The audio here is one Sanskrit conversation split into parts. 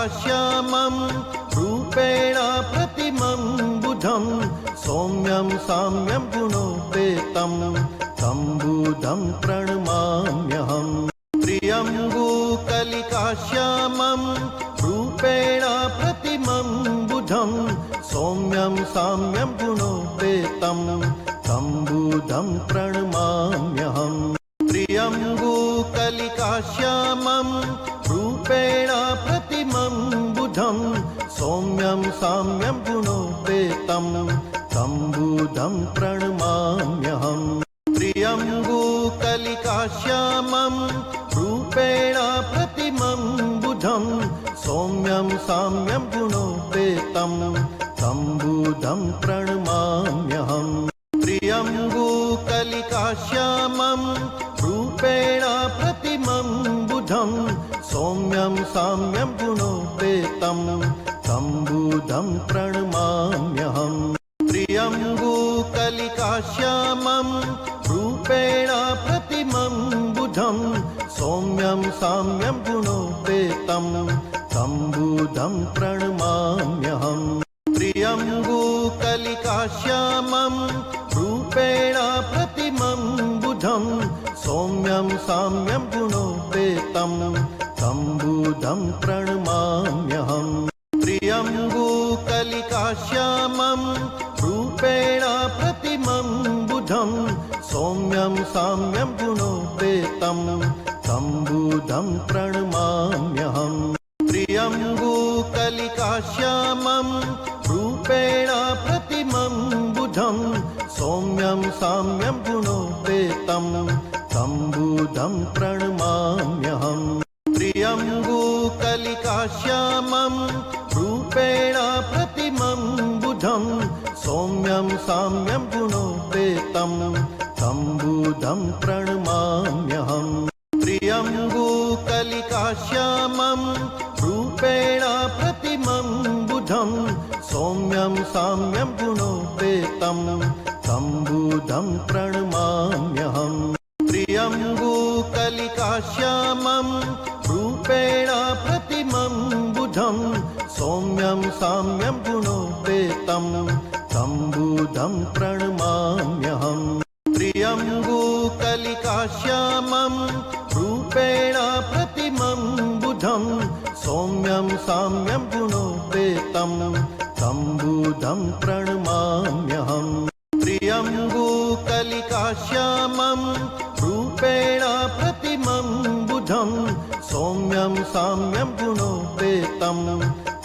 श्यामं रूपेण प्रतिमं बुधं सौम्यं साम्यं गुणोपेतं तं बुधं प्रणमाम्यहम्। त्र्यम्बकलिकाश्यामं रूपेण प्रतिमं बुधं सौम्यं साम्यं गुणोपेतं तं बुधं प्रणमाम्यहम्। त्र्यम्बकलिकाश्यामं रूपेण प्रतिमं बुधं सौम्यं साम्यं गुणोपेतं तं बुधं प्रणमाम्यहम्। त्र्यम्बकलिकाश्यामं रूपेण प्रतिमं बुधं सौम्यं साम्यं गुणोपेतं तं बुधं प्रणमाम्यहम्। त्र्यम्बकलिकाश्यामं रूपेण प्रतिमं बुधं सौम्यं साम्यं गुणोपेतं तं बुधं प्रणमाम्यहम्। त्र्यम्बकलिकाश्यामं रूपेण प्रतिमं बुधं सौम्यं साम्यं गुणोपेतं तं बुधं प्रणमाम्यहम्। त्र्यम्बकलिकाश्यामं रूपेण प्रतिमं बुधं सौम्यं साम्यं गुणोपेतं तं बुधं प्रणमाम्यहम्। त्र्यम्बकलिकाश्यामं रूपेण प्रतिमं बुधं सौम्यं साम्यं गुणोपेतं तं बुधं प्रणमाम्यहम्। त्र्यम्बकलिकाश्यामं रूपेण प्रतिमं बुधं सौम्यं साम्यं गुणोपेतं तं बुधं प्रणमाम्यहम्। त्र्यम्बकलिकाश्यामं रूपेण प्रतिमं बुधं सौम्यं साम्यं गुणोपेतं तं बुधं प्रणमाम्यहम्। त्र्यम्बकलिकाश्यामं रूपेण प्रतिमं बुधं सौम्यं साम्यं गुणोपेतं तं बुधं प्रणमाम्यहम्। त्र्यम्बकलिकाश्यामं रूपेण प्रतिमं बुधं सौम्यं साम्यं गुणोपेतं तं बुधं प्रणमाम्यहम्। त्र्यम्बकलिकाश्यामं रूपेण प्रतिमं बुधं सौम्यं साम्यं गुणोपेतं तं बुधं प्रणमाम्यहम्। त्र्यम्बकलिकाश्यामं रूपेण प्रतिमं बुधं सौम्यं साम्यं गुणोपेतं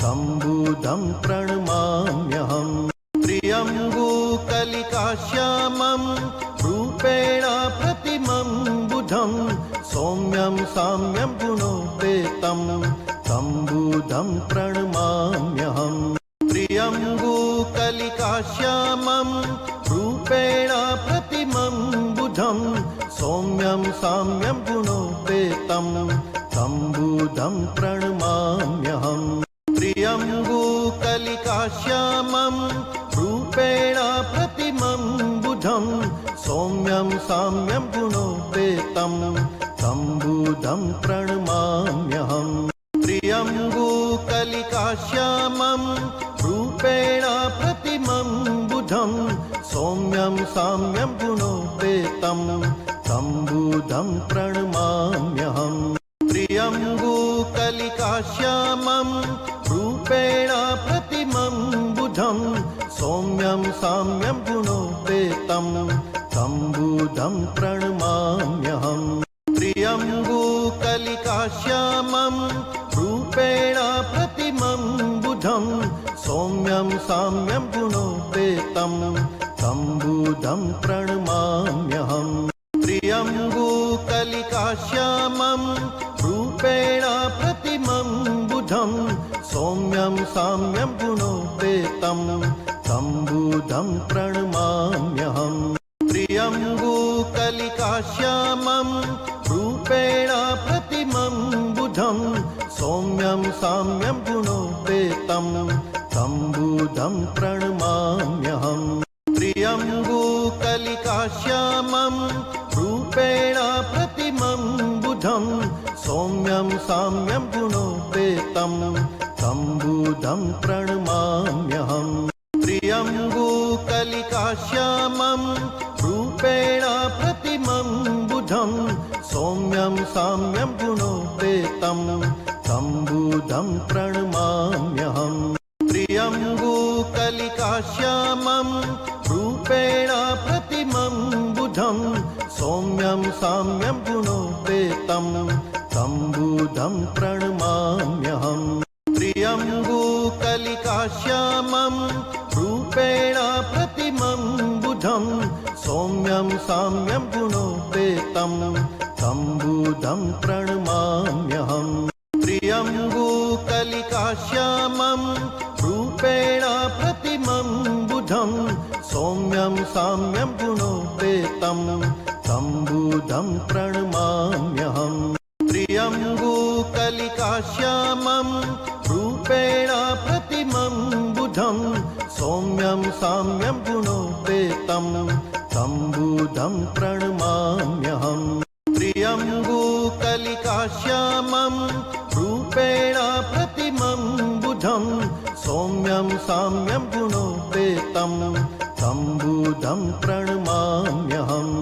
तं बुधं प्रणमाम्यहम्। त्र्यम्बकलिकाश्यामं रूपेण प्रतिमं बुधं सौम्यं साम्यं गुणोपेतं तं बुधं प्रणमाम्यहम्। त्र्यम्बकलिकाश्यामं रूपेण प्रतिमं बुधं सौम्यं साम्यं गुणोपेतं तं बुधं प्रणमाम्यहम्। त्र्यम्बकलिकाश्यामं रूपेण प्रतिमं बुधं सौम्यं साम्यं गुणोपेतं तं बुधं प्रणमाम्यहम्। त्र्यम्बकलिकाश्यामं रूपेण प्रतिमं बुधं सौम्यं साम्यं गुणोपेतं तं बुधं प्रणमाम्यहम्। त्र्यम्बकलिकाश्यामं रूपेण प्रतिमं बुधं सौम्यं साम्यं गुणोपेतं तं बुधं प्रणमाम्यहम्। त्र्यम्बकलिकाश्यामं रूपेण प्रतिमं बुधं सौम्यं साम्यं गुणोपेतं तं बुधं प्रणमाम्यहम्। त्र्यम्बकलिकाश्यामं रूपेण प्रतिमं बुधं सौम्यं साम्यं गुणोपेतं तं बुधं प्रणमाम्यहम्। त्र्यम्बकलिकाश्यामं रूपेण प्रतिमं बुधं सौम्यं साम्यं गुणोपेतं तं बुधं प्रणमाम्यहम्। त्र्यम्बकलिकाश्यामं रूपेण प्रतिमं बुधं सौम्यं साम्यं गुणोपेतं तं बुधं प्रणमाम्यहम् त्र्यम्बकलिकाश्यामं रूपेण प्रतिमं बुधं सौम्यं साम्यं गुणोपेतं तं बुधं प्रणमाम्यहम् त्र्यम्बकलिकाश्यामं रूपेण प्रतिमं बुधं सौम्यं साम्यं गुणोपेतं तं बुधं प्रणमाम्यहम् त्र्यम्बकलिकाश्यामं रूपेण प्रतिमं बुधं सौम्यं साम्यं गुणोपेतं तं बुधं प्रणमाम्यहम् त्र्यम्बकलिकाश्यामं रूपेण प्रतिमं बुधं सौम्यं साम्यं गुणोपेतं तं बुधं प्रणमाम्यहम् त्र्यम्बकलिकाश्यामं रूपेण प्रतिमं बुधं सौम्यं साम्यं गुणोपेतं तं बुधं प्रणमाम्यहम् त्र्यम्बकलिकाश्यामं रूपेण प्रतिमं बुधं सौम्यं साम्यं गुणोपेतं तं बुधं प्रणमाम्यहम्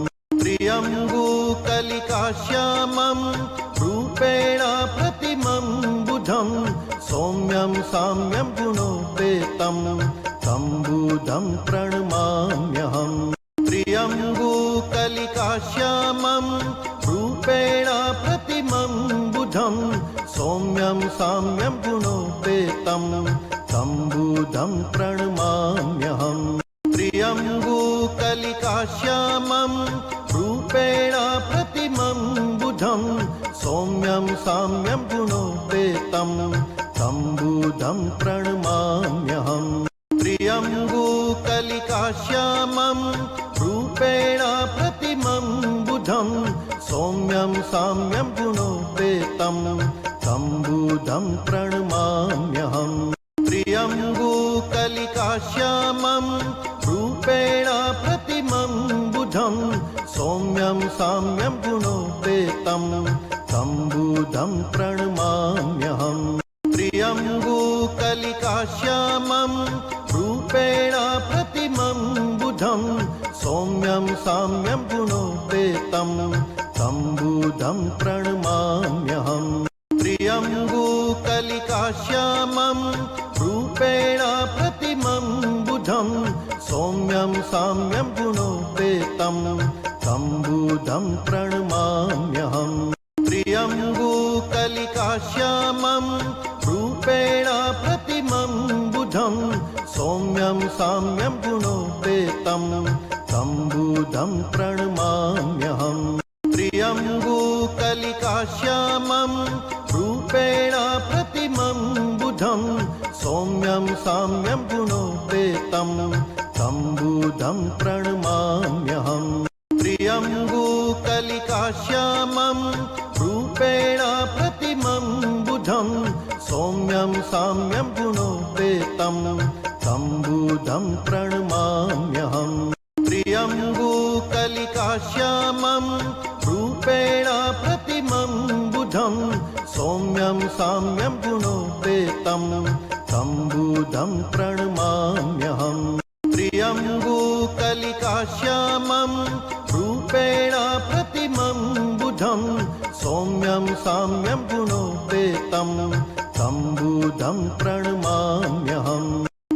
त्र्यम्बकलिकाश्यामं रूपेण प्रतिमं बुधं सौम्यं साम्यं गुणोपेतं तं बुधं प्रणमाम्यहम् त्र्यम्बकलिकाश्यामं रूपेण प्रतिमं बुधं सौम्यं साम्यं गुणोपेतं तं बुधं प्रणमाम्यहम् त्र्यम्बकलिकाश्यामं रूपेण प्रतिमं बुधं सौम्यं साम्यं गुणोपेतं तं बुधं प्रणमाम्यहम् त्र्यम्बकलिकाश्यामं रूपेण प्रतिमं बुधं सौम्यं साम्यं गुणोपेतं तं बुधं प्रणमाम्यहम् त्र्यम्बकलिकाश्यामं रूपेण प्रतिमं बुधं सौम्यं साम्यं गुणोपेतं तं बुधं प्रणमाम्यहम् त्र्यम्बकलिकाश्यामं रूपेण प्रतिमं बुधं सौम्यं साम्यं गुणोपेतं तं बुधं प्रणमाम्यहम् त्र्यम्बकलिकाश्यामं रूपेण प्रतिमं बुधं सौम्यं साम्यं गुणोपेतं तं बुधं प्रणमाम्यहम् त्र्यम्बकलिकाश्यामं रूपेण प्रतिमं बुधं सौम्यं साम्यं गुणोपेतं तं बुधं प्रणमाम्यहम् त्र्यम्बकलिकाश्यामं रूपेण प्रतिमं बुधं सौम्यं साम्यं गुणोपेतं तं बुधं प्रणमाम्यहम् त्र्यम्बकलिकाश्यामं रूपेण प्रतिमं बुधं सौम्यं साम्यं गुणोपेतं तं बुधं प्रणमाम्यहम् त्र्यम्बकलिकाश्यामं रूपेण प्रतिमं बुधं सौम्यं साम्यं गुणोपेतं तं बुधं प्रणमाम्यहम् त्र्यम्बकलिकाश्यामं रूपेण प्रतिमं बुधं सौम्यं साम्यं गुणोपेतं तं बुधं प्रणमाम्यहम्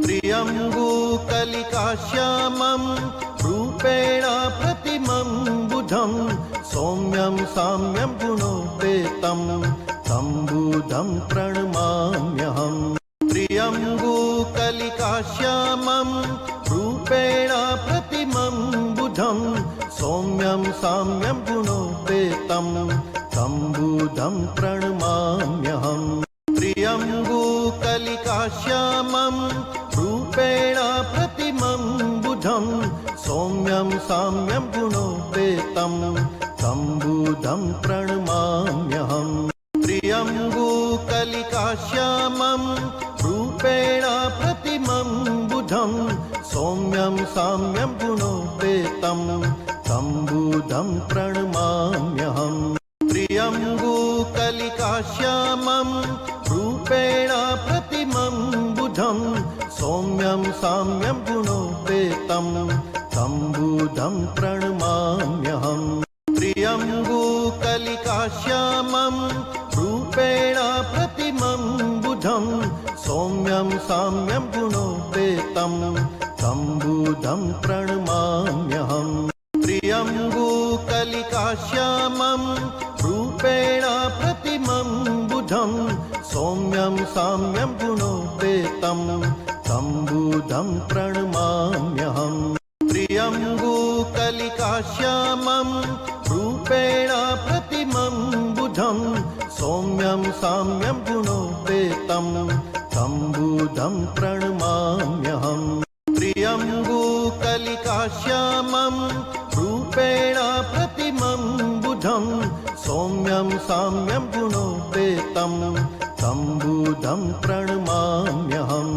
त्र्यम्बकलिकाश्यामं रूपेण प्रतिमं बुधं सौम्यं साम्यं गुणोपेतं तं बुधं प्रणमाम्यहम् त्र्यम्बकलिकाश्यामं रूपेण प्रतिमं बुधं सौम्यं साम्यं गुणोपेतं तं बुधं प्रणमाम्यहम् त्र्यम्बकलिकाश्यामं रूपेण प्रतिमं बुधं सौम्यं साम्यं गुणोपेतं तं बुधं प्रणमाम्यहम् त्र्यम्बकलिकाश्यामं रूपेण प्रतिमं बुधं सौम्यं साम्यं गुणोपेतं तं बुधं प्रणमाम्यहम् त्र्यम्बकलिकाश्यामं रूपेण प्रतिमं सौम्यं साम्यं गुणोपेतं तं बुधं प्रणमाम्यहम् प्रियं गोकलिकाश्यामं रूपेण प्रतिमं बुधं सौम्यं साम्यं गुणोपेतं तं बुधं प्रणमाम्यहम् प्रियं गोकलिकाश्यामं रूपेण प्रतिमं बुधं सौम्यं साम्यं गुणोपेतं तं बुधं प्रणमाम्यहम् प्रियं गोकलिकाश्यामं रूपेण प्रतिमं बुधं सौम्यं साम्यं गुणोपेतं तं बुधं प्रणमाम्यहम् प्रियं गोकलिकाश्यामं रूपेण प्रतिमं बुधं सौम्यं साम्यं गुणोपेतं तं बुधं प्रणमाम्यहम्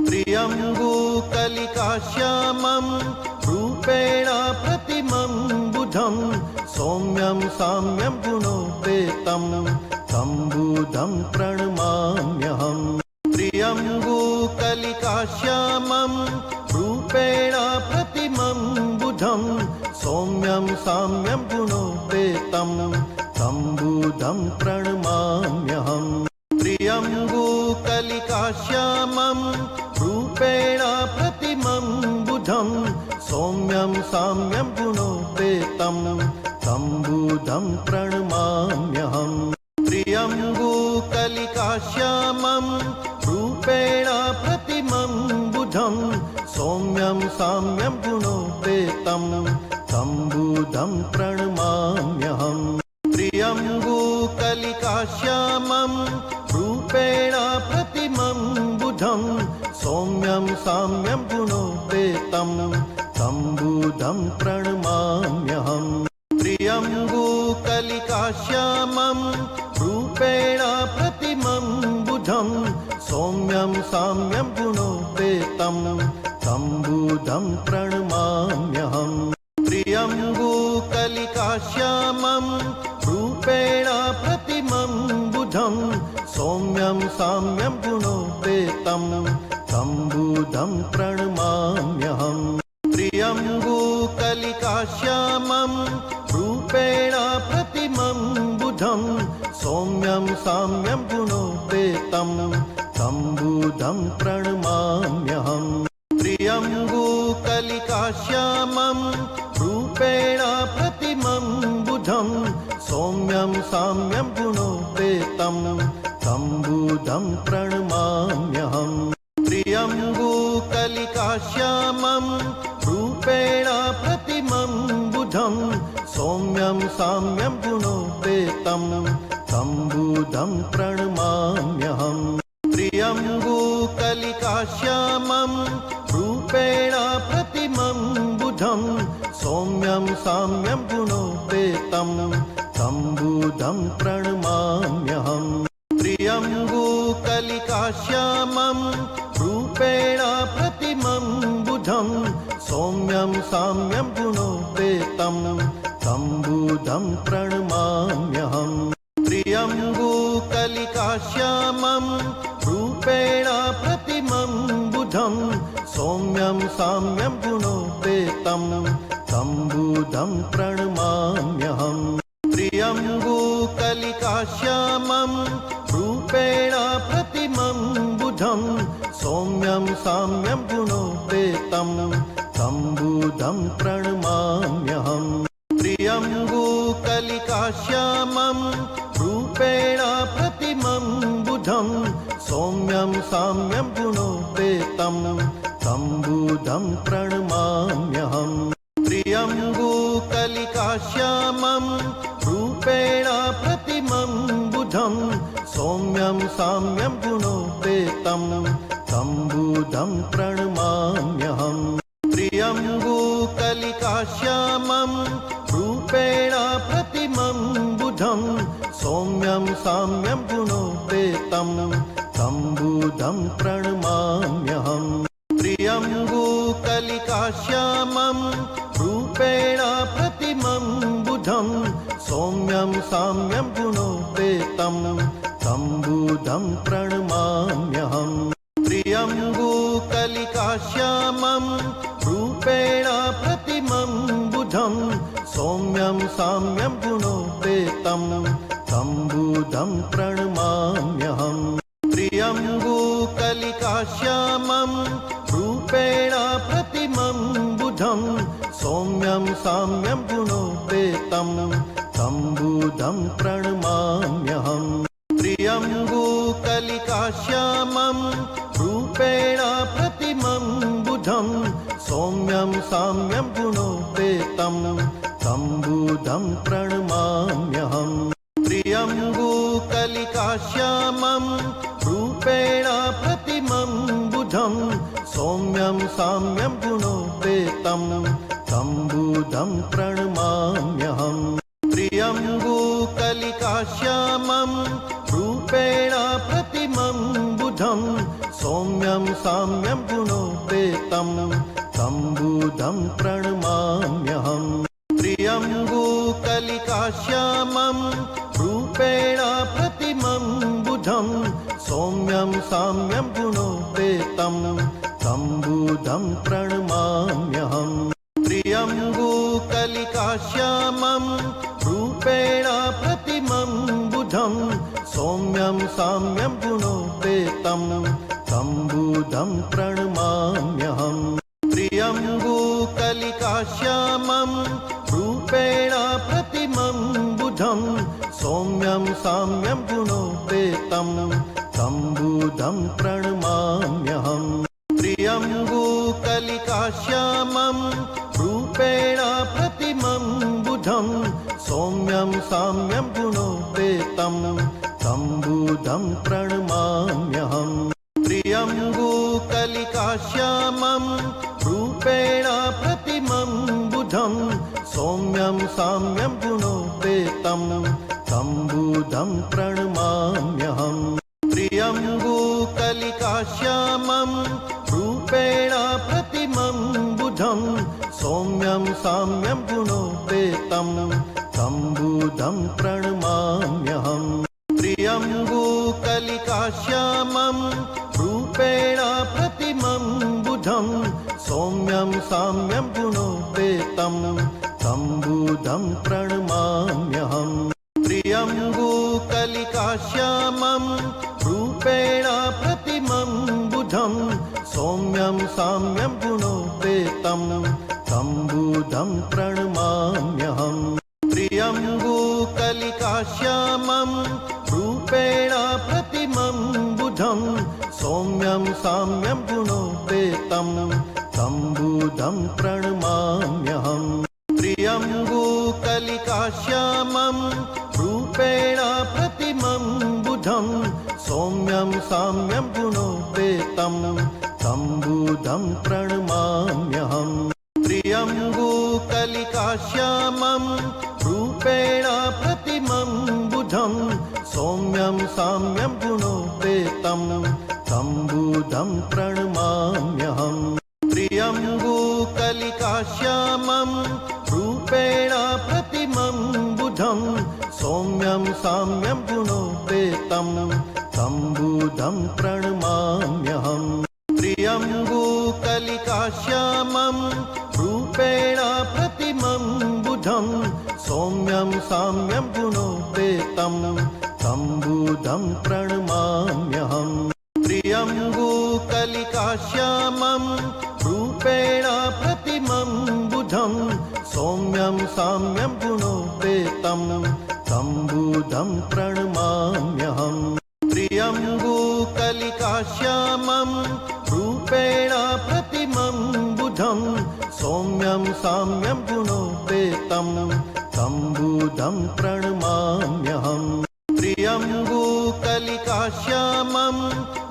प्रियं गोकलिकाश्यामं रूपेण प्रतिमं बुधं सौम्यं साम्यं गुणोपेतं तं बुधं प्रणमाम्यहम् प्रियं गोकलिकाश्यामं रूपेण प्रतिमं बुधं सौम्यं साम्यं गुणोपेतं तं बुधं प्रणमाम्यहम् प्रियं गोकलिकाश्यामं रूपेण प्रतिमं बुधं सौम्यं साम्यं गुणोपेतं तं बुधं प्रणमाम्यहम् प्रियं गोकलिकाश्यामं रूपेण प्रतिमं बुधं सौम्यं साम्यं गुणोपेतं तं बुधं प्रणमाम्यहम् प्रियं गोकलिकाश्यामं रूपेण प्रतिमं बुधं सौम्यं साम्यं गुणोपेतं तं बुधं प्रणमाम्यहम् प्रियं गोकलिकाश्यामं रूपेण प्रतिमं बुधं सौम्यं साम्यं गुणोपेतं तं बुधं प्रणमाम्यहम् प्रियं गोकलिकाश्यामं रूपेण प्रतिमं बुधं सौम्यं साम्यं गुणोपेतं तं बुधं प्रणमाम्यहम् प्रियं गोकलिकाश्यामं रूपेण प्रतिमं बुधं सौम्यं साम्यं गुणोपेतं तं बुधं प्रणमाम्यहम् प्रियं गोकलिकाश्यामं रूपेण प्रतिमं बुधं सौम्यं साम्यं गुणोपेतं तं बुधं प्रणमाम्यहम् प्रियं गोकलिकाश्यामं रूपेण प्रतिमं बुधं सौम्यं साम्यं गुणोपेतं तं बुधं प्रणमाम्यहम् प्रियं गोकलिकाश्यामं रूपेण प्रतिमं बुधं सौम्यं साम्यं गुणोपेतं तं बुधं प्रणमाम्यहम् प्रियं गोकलिकाश्यामं रूपेण प्रतिमं बुधं सौम्यं साम्यं गुणोपेतं तं बुधं प्रणमाम्यहम् प्रियं गोकलिकाश्यामं रूपेण प्रतिमं बुधं सौम्यं साम्यं गुणोपेतं तं बुधं प्रणमाम्यहम् प्रियं गोकलिकाश्यामं रूपेण प्रतिमं बुधं सौम्यं साम्यं गुणोपेतं तं बुधं प्रणमाम्यहम् प्रियं गोकलिकाश्यामं रूपेण प्रतिमं बुधं सौम्यं साम्यं गुणोपेतं तं बुधं प्रणमाम्यहम् प्रियं गोकलिकाश्यामं रूपेण प्रतिमं बुधं सौम्यं साम्यं गुणोपेतं तं बुधं प्रणमाम्यहम् प्रियं गोकलिकाश्यामं रूपेण प्रतिमं बुधं सौम्यं साम्यं गुणोपेतं तं बुधं प्रणमाम्यहम् प्रियं गोकलिकाश्यामं रूपेण प्रतिमं बुधं सौम्यं साम्यं गुणोपेतं तं बुधं प्रणमाम्यहम् प्रियं गोकलिकाश्यामं कलिकाश्यामं रूपेण प्रतिमं बुधं सौम्यं साम्यं गुणोपेतं तं बुधं प्रणमाम्यहम् त्र्यम्बकलिकाश्यामं रूपेण प्रतिमं बुधं सौम्यं साम्यं गुणोपेतं तं बुधं प्रणमाम्यहम् त्र्यम्बकलिकाश्यामं रूपेण प्रतिमं बुधं सौम्यं साम्यं गुणोपेतं तं बुधं प्रणमाम्यहम् त्र्यम्बकलिकाश्यामं रूपेण प्रतिमं बुधं सौम्यं साम्यं गुणोपेतं तं बुधं प्रणमाम्यहम् त्र्यम्बकलिकाश्यामं रूपेण प्रतिमं बुधं सौम्यं साम्यं गुणोपेतं तं बुधं प्रणमाम्यहम् त्र्यम्बकलिकाश्यामं रूपेण प्रतिमं बुधं सौम्यं साम्यं गुणोपेतं तं बुधं प्रणमाम्यहम् त्र्यम्बकलिकाश्यामं रूपेण प्रतिमं बुधं सौम्यं साम्यं गुणोपेतं तं बुधं प्रणमाम्यहम् त्र्यम्बकलिकाश्यामं रूपेण प्रतिमं बुधं सौम्यं साम्यं गुणोपेतं तं बुधं प्रणमाम्यहम् त्र्यम्बकलिकाश्यामं रूपेण प्रतिमं बुधं सौम्यं साम्यं गुणोपेतं तं बुधं प्रणमाम्यहम् त्र्यम्बकलिकाश्यामं रूपेण प्रतिमं बुधं सौम्यं साम्यं गुणोपेतं तं बुधं प्रणमाम्यहम् त्र्यम्बकलिकाश्यामं रूपेण प्रतिमं बुधं सौम्यं साम्यं गुणोपेतं तं बुधं प्रणमाम्यहम् त्र्यम्बकलिकाश्यामं रूपेण प्रतिमं बुधं सौम्यं साम्यं गुणोपेतं तं बुधं प्रणमाम्यहम् त्र्यम्बकलिकाश्यामं रूपेण प्रतिमं बुधं सौम्यं साम्यं गुणोपेतं तं बुधं प्रणमाम्यहम् त्र्यम्बकलिकाश्यामं रूपेण प्रतिमं बुधं सौम्यं साम्यं गुणोपेतं तं बुधं प्रणमाम्यहम् त्र्यम्बकलिकाश्यामं रूपेण प्रतिमं बुधं सौम्यं साम्यं गुणोपेतं तं बुधं प्रणमाम्यहम् त्र्यम्बकलिकाश्यामं रूपेण प्रतिमं बुधं सौम्यं साम्यं गुणोपेतं तं बुधं प्रणमाम्यहम् त्र्यम्बकलिकाश्यामं रूपेण प्रतिमं बुधं सौम्यं साम्यं गुणोपेतं तं बुधं प्रणमाम्यहम् त्र्यम्बकलिकाश्यामं रूपेण प्रतिमं बुधं सौम्यं साम्यं गुणोपेतं तं बुधं प्रणमाम्यहम् त्र्यम्बकलिकाश्यामं रूपेण प्रतिमं बुधं सौम्यं साम्यं गुणोपेतं तं बुधं प्रणमाम्यहम् त्र्यम्बकलिकाश्यामं रूपेण प्रतिमं बुधं सौम्यं साम्यं गुणोपेतं तं बुधं प्रणमाम्यहम् त्र्यम्बकलिकाश्यामं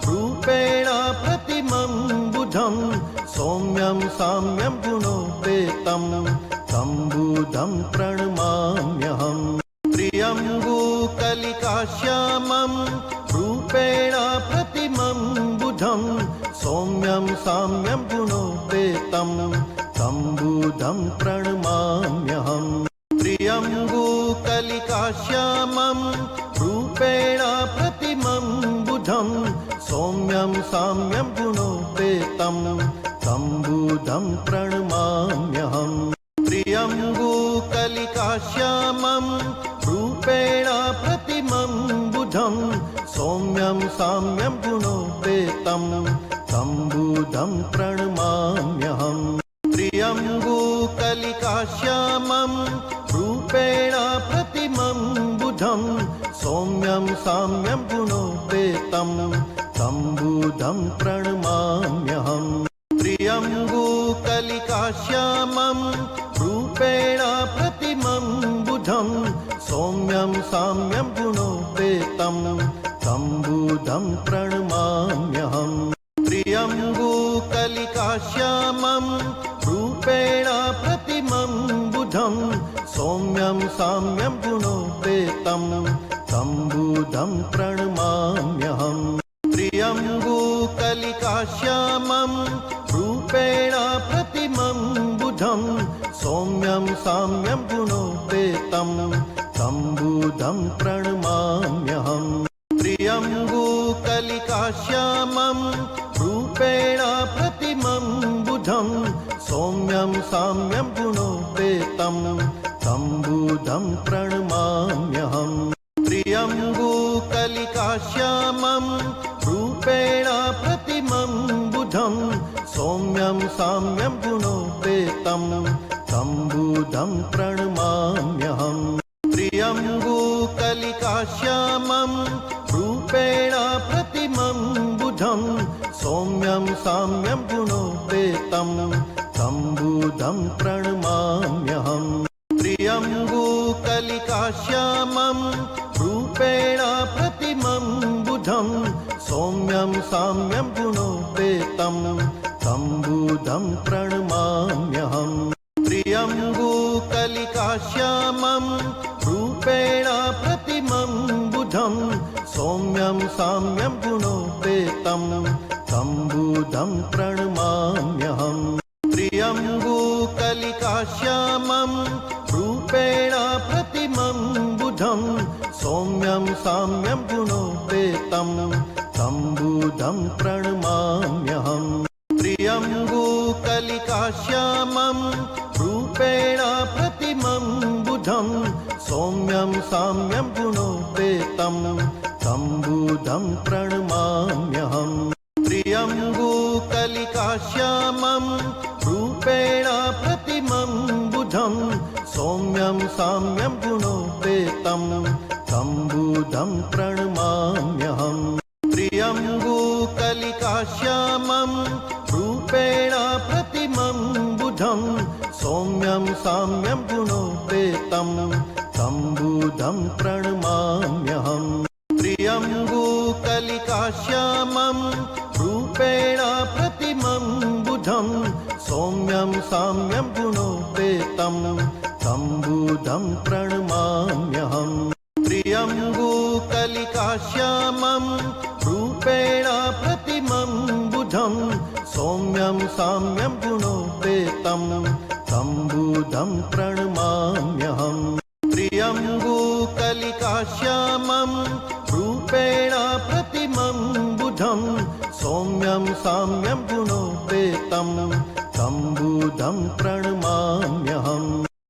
रूपेण प्रतिमं बुधं सौम्यं साम्यं गुणोपेतं तं बुधं प्रणमाम्यहम् त्र्यम्बकलिकाश्यामं रूपेण प्रतिमं बुधं सौम्यं साम्यं गुणोपेतं तं बुधं प्रणमाम्यहम् त्र्यम्बकलिकाश्यामं रूपेण प्रतिमं बुधं सौम्यं साम्यं गुणोपेतं तं बुधं प्रणमाम्यहम् त्र्यम्बकलिकाश्यामं रूपेण प्रतिमं बुधं सौम्यं साम्यं गुणोपेतं तं बुधं प्रणमाम्यहम् त्र्यम्बकलिकाश्यामं रूपेण प्रतिमं बुधं सौम्यं साम्यं गुणोपेतं तं बुधं प्रणमाम्यहम् त्र्यम्बकलिकाश्यामं रूपेण प्रतिमं बुधं सौम्यं साम्यं गुणोपेतं तं बुधं प्रणमाम्यहम् त्र्यम्बकलिकाश्यामं रूपेण प्रतिमं बुधं सौम्यं साम्यं गुणोपेतं तं बुधं प्रणमाम्यहम् त्र्यम्बकलिकाश्यामं रूपेण प्रतिमं बुधं सौम्यं साम्यं गुणोपेतं तं बुधं प्रणमाम्यहम् त्र्यम्बकलिकाश्यामं रूपेण प्रतिमं बुधं सौम्यं साम्यं गुणोपेतं तं बुधं प्रणमाम्यहम् त्र्यम्बकलिकाश्यामं रूपेण प्रतिमं बुधं सौम्यं साम्यं गुणोपेतं तं बुधं प्रणमाम्यहम् त्र्यम्बकलिकाश्यामं रूपेण प्रतिमं बुधं सौम्यं साम्यं गुणोपेतं तं बुधं प्रणमाम्यहम् त्र्यम्बकलिकाश्यामं रूपेण प्रतिमं बुधं सौम्यं साम्यं गुणोपेतं तं बुधं प्रणमाम्यहम् त्र्यम्बकलिकाश्यामं रूपेण प्रतिमं बुधं सौम्यं साम्यं गुणोपेतं तं बुधं प्रणमाम्यहम् त्र्यम्बकलिकाश्यामं रूपेण प्रतिमं बुधं सौम्यं साम्यं गुणोपेतं तं बुधं प्रणमाम्यहम् त्र्यम्बकलिकाश्यामं रूपेण प्रतिमं बुधं सौम्यं साम्यं गुणोपेतं तं बुधं प्रणमाम्यहम् त्र्यम्बकलिकाश्यामं रूपेण प्रतिमं बुधं सौम्यं साम्यं गुणोपेतं तं बुधं प्रणमाम्यहम् त्र्यम्बकलिकाश्यामं रूपेण प्रतिमं बुधं सौम्यं साम्यं गुणोपेतं तं बुधं प्रणमाम्यहम् त्र्यम्बकलिकाश्यामं रूपेण प्रतिमं बुधं सौम्यं साम्यं गुणोपेतं तं बुधं प्रणमाम्यहम् त्र्यम्बकलिकाश्यामं रूपेण प्रतिमं बुधं सौम्यं साम्यं गुणोपेतं तं बुधं प्रणमाम्यहम् त्र्यम्बकलिकाश्यामं रूपेण प्रतिमं बुधं सौम्यं साम्यं गुणोपेतं तं बुधं